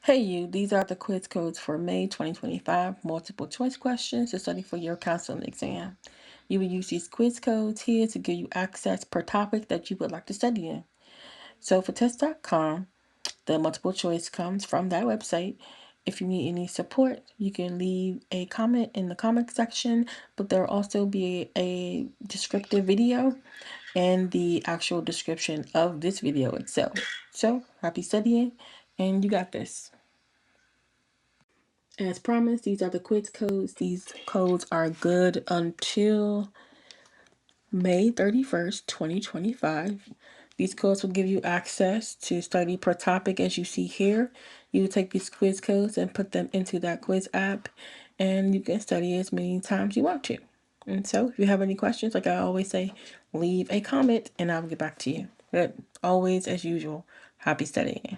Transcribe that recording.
Hey you, these are the quiz codes for May 2025 multiple choice questions to study for your counseling exam. You will use these quiz codes here to give you access per topic that you would like to study in. So for test.com, the multiple choice comes from that website. If you need any support, you can leave a comment in the comment section, but there will also be a descriptive video and the actual description of this video itself. So happy studying, and you got this. As promised, these are the quiz codes. These codes are good until May 31st, 2025. These codes will give you access to study per topic as you see here. You will take these quiz codes and put them into that quiz app, and you can study as many times you want to. And so if you have any questions, like I always say, leave a comment and I'll get back to you. But always, as usual, happy studying.